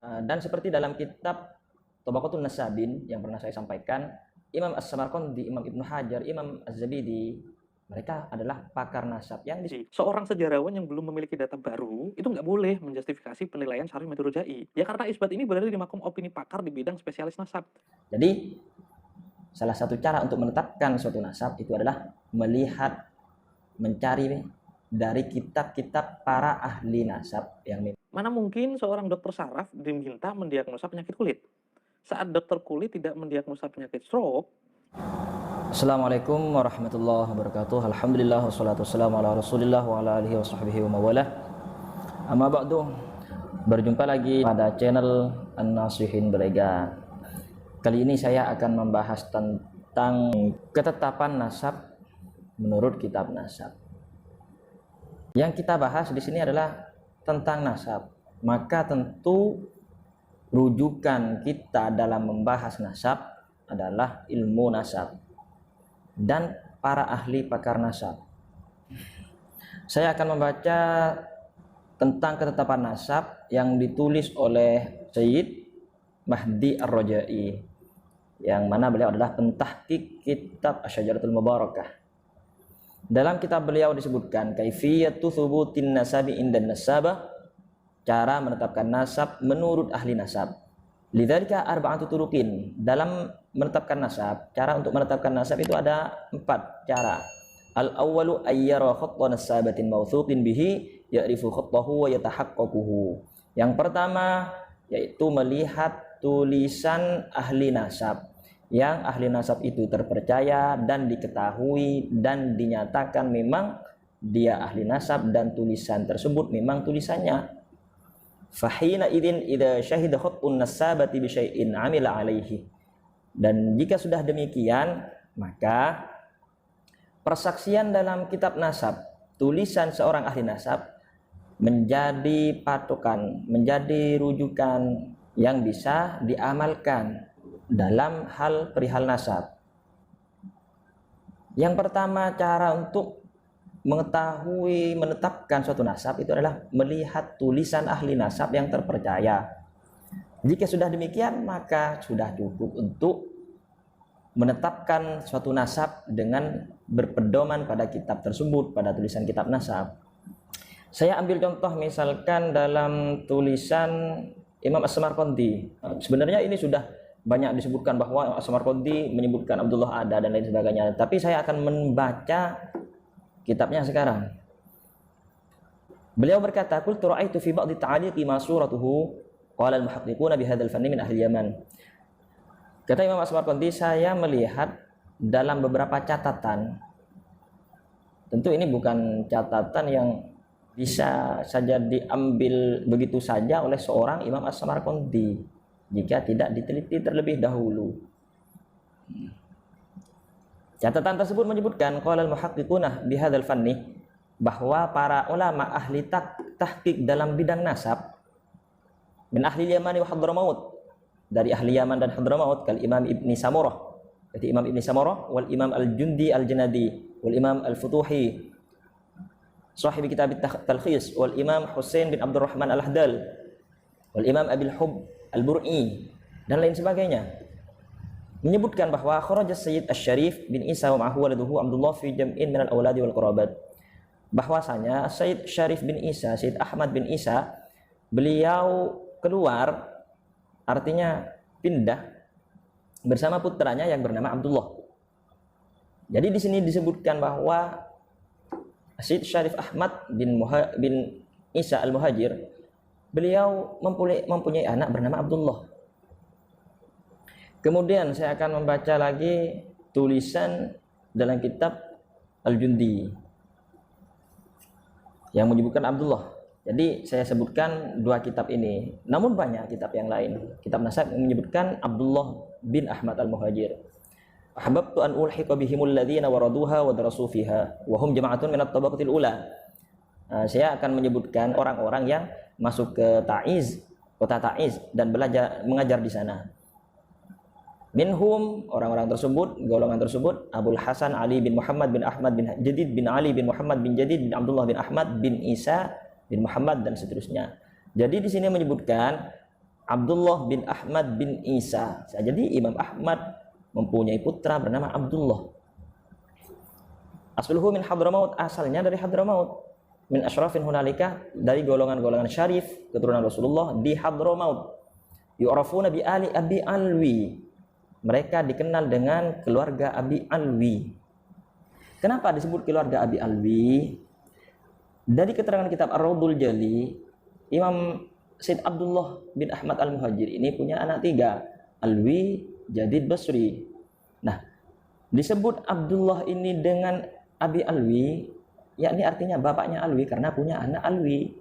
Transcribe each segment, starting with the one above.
Dan seperti dalam kitab Tabaqatun Nasabin yang pernah saya sampaikan, Imam As-Samarqandi, Imam Ibnu Hajar, Imam Az-Zabidi, mereka adalah pakar nasab. Yang seorang sejarawan yang belum memiliki data baru itu nggak boleh menjustifikasi penilaian Syarif Madhur Rojai. Ya karena isbat ini berada di makom opini pakar di bidang spesialis nasab. Jadi salah satu cara untuk menetapkan suatu nasab itu adalah melihat, mencari dari kitab-kitab para ahli nasab yang mana mungkin seorang dokter saraf diminta mendiagnosa penyakit kulit saat dokter kulit tidak mendiagnosa penyakit stroke. Assalamualaikum warahmatullahi wabarakatuh. Alhamdulillah wassalatu wassalamu ala Rasulillah wa ala alihi washabbihi wa mawalah. Amma ba'du. Berjumpa lagi pada channel An-Nasihin Berega. Kali ini saya akan membahas tentang ketetapan nasab menurut kitab nasab. Yang kita bahas di sini adalah tentang nasab. Maka tentu rujukan kita dalam membahas nasab adalah ilmu nasab dan para ahli pakar nasab. Saya akan membaca tentang ketetapan nasab yang ditulis oleh Sayyid Mahdi Ar-Rojai, yang mana beliau adalah pentahqiq kitab Asy-Syajaratul Mubarakah. Dalam kitab beliau disebutkan kaifiyatu thubutin nasabi indan nasabah, cara menetapkan nasab menurut ahli nasab. Lidzalika arba'atu turuqin. Dalam menetapkan nasab, cara untuk menetapkan nasab itu ada 4 cara. Al-awwalu ayyara khatta nasabatin mawthuqin bihi ya'rifu khattahu wa yatahaqqaquhu. Yang pertama yaitu melihat tulisan ahli nasab, yang ahli nasab itu terpercaya dan diketahui dan dinyatakan memang dia ahli nasab dan tulisan tersebut memang tulisannya. Fahina idin idza syahida khattun nasabati bi syai'in amila alaihi. Dan jika sudah demikian, maka persaksian dalam kitab nasab, tulisan seorang ahli nasab menjadi patokan, menjadi rujukan yang bisa diamalkan dalam hal perihal nasab. Yang pertama, cara untuk mengetahui menetapkan suatu nasab itu adalah melihat tulisan ahli nasab yang terpercaya. Jika sudah demikian, maka sudah cukup untuk menetapkan suatu nasab dengan berpedoman pada kitab tersebut, pada tulisan kitab nasab. Saya ambil contoh misalkan dalam tulisan Imam As-Samarqandi. Sebenarnya ini sudah banyak disebutkan bahwa As-Samarqandi menyebutkan Abdullah ada dan lain sebagainya, tapi saya akan membaca kitabnya sekarang. Beliau berkata, qultu ra'aitu fi ba'dhi ta'liqi ma suratuhu qala al-muhaqqiquna bi hadzal fanni min ahli Yaman. Kata Imam As-Samarqandi, saya melihat dalam beberapa catatan, tentu ini bukan catatan yang bisa saja diambil begitu saja oleh seorang Imam As-Samarqandi jika tidak diteliti terlebih dahulu. Catatan tersebut menyebutkan qala al-muhaqqiquna bi hadzal fanni, bahwa para ulama ahli tahqiq dalam bidang nasab min ahli Yaman wa Hadramaut, dari ahli Yaman dan Hadramaut, kal Imam Ibni Samurah, jadi Imam Ibni Samurah, wal Imam Al-Jundi Al-Janadi, wal Imam Al-Futuhi sahib kitab at-Talkhis, wal Imam Husain bin Abdurrahman Al-Ahdal, wal Imam Abil Hub Al-Bur'i dan lain sebagainya, menyebutkan bahwa kharaja Sayyid Asy-Syarif bin Isa wa ma'ahu waladuhu Abdullah fi jam'in min al-awladi wal qarabat, bahwasanya Sayyid Syarif bin Isa, Sayyid Ahmad bin Isa, beliau keluar, artinya pindah bersama putranya yang bernama Abdullah. Jadi di sini disebutkan bahwa Sayyid Syarif Ahmad bin Isa al-Muhajir, beliau mempunyai anak bernama Abdullah. Kemudian saya akan membaca lagi tulisan dalam kitab Al-Jundi yang menyebutkan Abdullah. Jadi saya sebutkan 2 kitab ini, namun banyak kitab yang lain. Kitab nasab yang menyebutkan Abdullah bin Ahmad Al-Muhajir. Ahbabtu an ulhiqa bihimul ladzina waraduha wa darasu fiha wa hum jama'atun min at-tabaqatil ula. Saya akan menyebutkan orang-orang yang masuk ke Taiz, kota Taiz, dan belajar mengajar di sana. Minhum, orang-orang tersebut, golongan tersebut, Abul Hasan Ali bin Muhammad bin Ahmad bin Jadid bin Ali bin Muhammad bin Jadid bin Abdullah bin Ahmad bin Isa bin Muhammad dan seterusnya. Jadi di sini menyebutkan Abdullah bin Ahmad bin Isa. Jadi Imam Ahmad mempunyai putra bernama Abdullah. Asluhu min Hadramaut, asalnya dari Hadramaut. Min asyrafin hunalika, dari golongan-golongan syarif keturunan Rasulullah di Hadramaut. Yu'rafuna bi ali Abi Alwi. Mereka dikenal dengan keluarga Abi Alwi. Kenapa disebut keluarga Abi Alwi? Dari keterangan kitab Ar-Raudhul Jali, Imam Said Abdullah bin Ahmad Al-Muhajir ini punya anak 3, Alwi, Jadid, Basri. Nah, disebut Abdullah ini dengan Abi Alwi, yakni artinya bapaknya Alwi karena punya anak Alwi.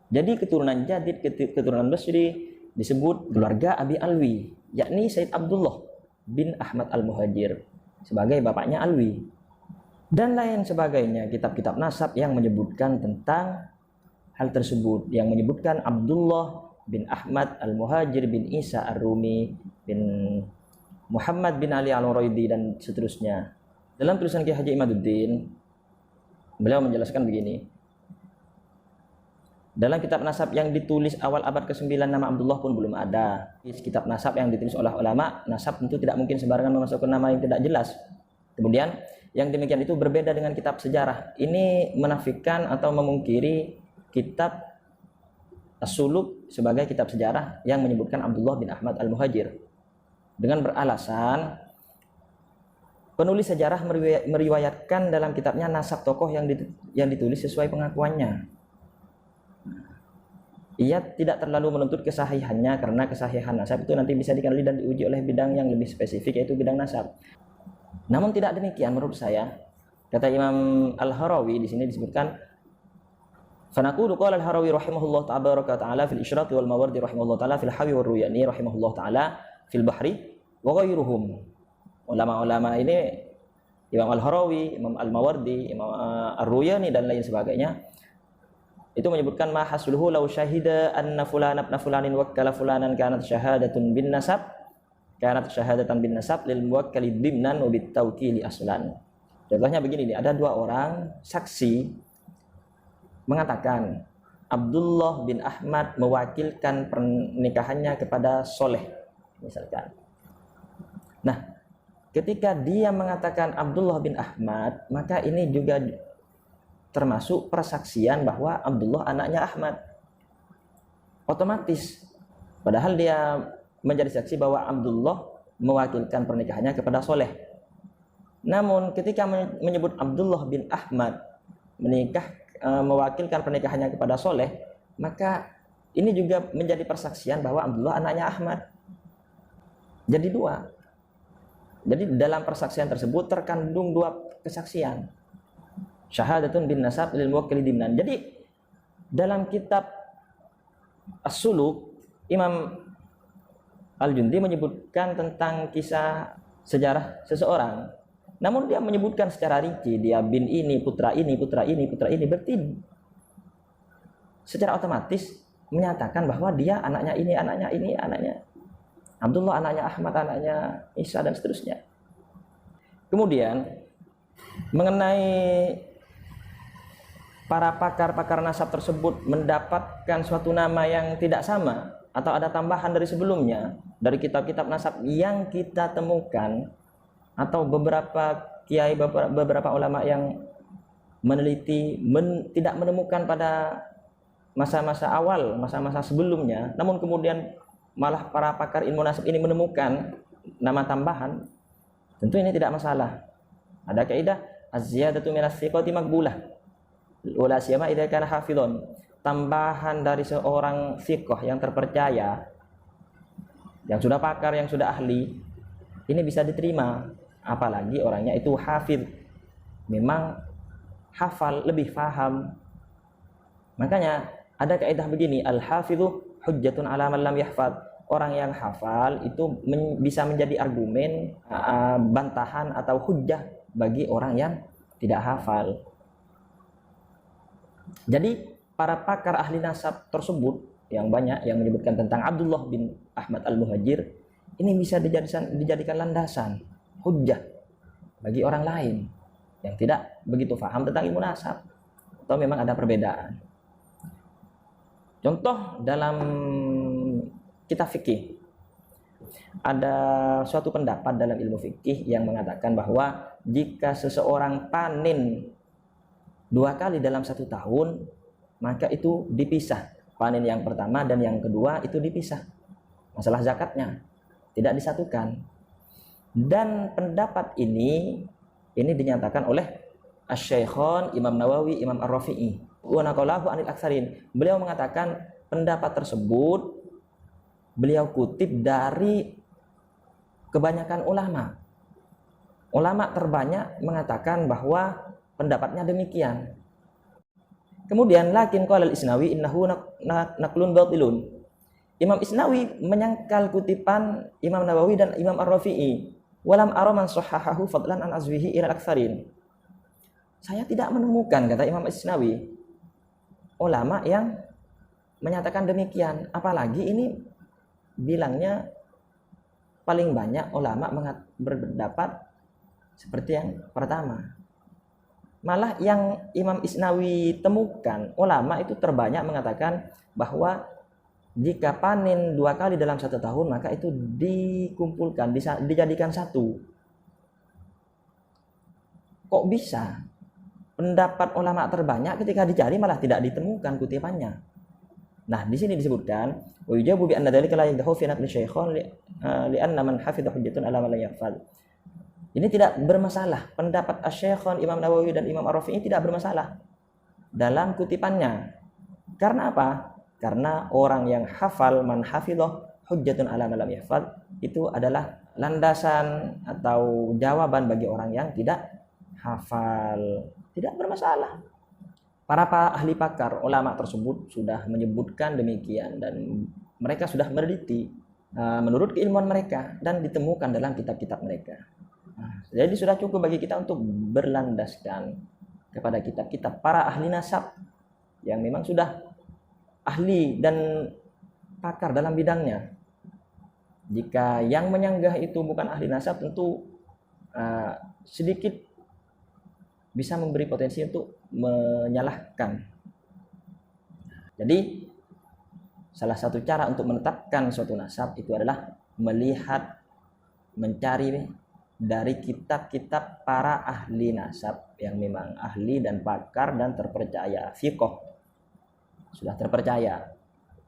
Jadi keturunan Jadid, keturunan Basri disebut keluarga Abi Alwi, yakni Said Abdullah bin Ahmad Al-Muhajir sebagai bapaknya Alwi. Dan lain sebagainya kitab-kitab nasab yang menyebutkan tentang hal tersebut, yang menyebutkan Abdullah bin Ahmad Al-Muhajir bin Isa Ar-Rumi bin Muhammad bin Ali Al-Uraidi dan seterusnya. Dalam tulisan Kiai Haji Imaduddin, beliau menjelaskan begini. Dalam kitab nasab yang ditulis awal abad ke-9 nama Abdullah pun belum ada. Di kitab nasab yang ditulis oleh ulama, nasab tentu tidak mungkin sembarangan memasukkan nama yang tidak jelas. Kemudian yang demikian itu berbeda dengan kitab sejarah. Ini menafikan atau memungkiri kitab As-Suluk sebagai kitab sejarah yang menyebutkan Abdullah bin Ahmad Al-Muhajir dengan beralasan penulis sejarah meriwayatkan dalam kitabnya nasab tokoh yang ditulis sesuai pengakuannya. Ia tidak terlalu menuntut kesahihannya karena kesahihan nasab itu nanti bisa dikenali dan diuji oleh bidang yang lebih spesifik, yaitu bidang nasab. Namun tidak demikian menurut saya. Kata Imam Al-Harawi di sini disebutkan, "Fanaqulu qala Al-Harawi rahimahullah ta'ala fil Isyraq wal Mawardi rahimahullah ta'ala fil Hawi wal Ruyani rahimahullah ta'ala fil Bahri wa ghairuhum." Ulama-ulama ini Imam Al-Harawi, Imam Al-Mawardi, Imam Ar-Ruyani dan lain sebagainya itu menyebutkan ma hasluhu law syahida anna fulan ibn fulanin wakkala fulanan kanat syahadatun bin nasab kanat syahadatan bin nasab lil muwakkali dimnan wa bit tawkili aslan. Contohnya begini nih, ada 2 orang saksi mengatakan Abdullah bin Ahmad mewakilkan pernikahannya kepada Soleh misalkan. Nah, ketika dia mengatakan Abdullah bin Ahmad, maka ini juga termasuk persaksian bahwa Abdullah anaknya Ahmad. Otomatis, padahal dia menjadi saksi bahwa Abdullah mewakilkan pernikahannya kepada Soleh. Namun ketika menyebut Abdullah bin Ahmad mewakilkan pernikahannya kepada Soleh, maka ini juga menjadi persaksian bahwa Abdullah anaknya Ahmad. Jadi 2. Jadi dalam persaksian tersebut terkandung 2 kesaksian. Syahadatun bin nasab lil muwakkili dimnan. Jadi dalam kitab As-Suluk, Imam Al-Jundi menyebutkan tentang kisah sejarah seseorang. Namun dia menyebutkan secara rinci, dia bin ini, putra ini, putra ini, putra ini. Berarti secara otomatis menyatakan bahwa dia anaknya ini, anaknya ini, anaknya Abdullah, anaknya Ahmad, anaknya Isa dan seterusnya. Kemudian mengenai para pakar-pakar nasab tersebut mendapatkan suatu nama yang tidak sama atau ada tambahan dari sebelumnya dari kitab-kitab nasab yang kita temukan, atau beberapa kiai, beberapa ulama yang meneliti tidak menemukan pada masa-masa awal, masa-masa sebelumnya, namun kemudian malah para pakar ilmu nasab ini menemukan nama tambahan, tentu ini tidak masalah. Ada kaidah az-ziyadatu minas thiqati maqbulah wala siyama idza kana hafidhon. Tambahan dari seorang thiqah yang terpercaya, yang sudah pakar, yang sudah ahli, ini bisa diterima, apalagi orangnya itu hafidh, memang hafal, lebih paham. Makanya ada kaidah begini, al-hafidhu hujjatun ala man lam yahfad. Orang yang hafal itu bisa menjadi argumen, bantahan atau hujjah bagi orang yang tidak hafal. Jadi para pakar ahli nasab tersebut yang banyak yang menyebutkan tentang Abdullah bin Ahmad Al-Muhajir, ini bisa dijadikan landasan, hujjah bagi orang lain yang tidak begitu paham tentang ilmu nasab atau memang ada perbedaan. Contoh dalam kitab fikih. Ada suatu pendapat dalam ilmu fikih yang mengatakan bahwa jika seseorang panen 2 kali dalam 1 tahun, maka itu dipisah. Panen yang pertama dan yang kedua itu dipisah. Masalah zakatnya tidak disatukan. Dan pendapat ini dinyatakan oleh Asy-Syaikhan Imam Nawawi, Imam Ar-Rafi'i. Wa naqalahu anil aktsarin. Beliau mengatakan pendapat tersebut beliau kutip dari kebanyakan ulama. Ulama terbanyak mengatakan bahwa pendapatnya demikian. Kemudian lakin qala al-Isnawi innahu naqlun batilun. Imam Isnawi menyangkal kutipan Imam Nawawi dan Imam Ar-Rafi'i. Walam ara man sahahahu fadlan an azwihi ila al-aktsarin. Saya tidak menemukan, kata Imam Isnawi, ulama yang menyatakan demikian. Apalagi ini bilangnya paling banyak ulama berpendapat seperti yang pertama. Malah yang Imam Isnawi temukan, ulama itu terbanyak mengatakan bahwa jika panen 2 kali dalam 1 tahun, maka itu dikumpulkan, dijadikan satu. Kok bisa? Pendapat ulama terbanyak ketika dicari malah tidak ditemukan kutipannya. Nah, di sini disebutkan wa yujabu bi anna dzalika la yadahu fi naqli syaikhan li anna man hafidha hujjatun ala man la yahfaz. Ini tidak bermasalah. Pendapat Asy-Syaikhan Imam Nawawi dan Imam Ar-Rafi'i tidak bermasalah dalam kutipannya. Karena apa? Karena orang yang hafal, man hafidhah hujjatun ala man lam yahfaz, itu adalah landasan atau jawaban bagi orang yang tidak hafal. Tidak bermasalah. Para ahli pakar, ulama tersebut sudah menyebutkan demikian dan mereka sudah meneliti menurut keilmuan mereka dan ditemukan dalam kitab-kitab mereka. Jadi sudah cukup bagi kita untuk berlandaskan kepada kitab-kitab para ahli nasab yang memang sudah ahli dan pakar dalam bidangnya. Jika yang menyanggah itu bukan ahli nasab, tentu sedikit bisa memberi potensi untuk menyalahkan. Jadi salah satu cara untuk menetapkan suatu nasab itu adalah melihat, mencari dari kitab-kitab para ahli nasab yang memang ahli dan pakar dan terpercaya, fiqh, sudah terpercaya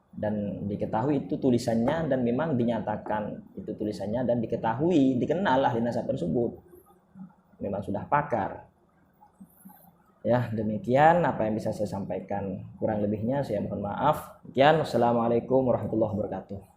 dan diketahui itu tulisannya dan memang dinyatakan itu tulisannya dan diketahui, dikenal ahli nasab tersebut memang sudah pakar. Ya, demikian apa yang bisa saya sampaikan. Kurang lebihnya saya mohon maaf. Sekian, wassalamualaikum warahmatullahi wabarakatuh.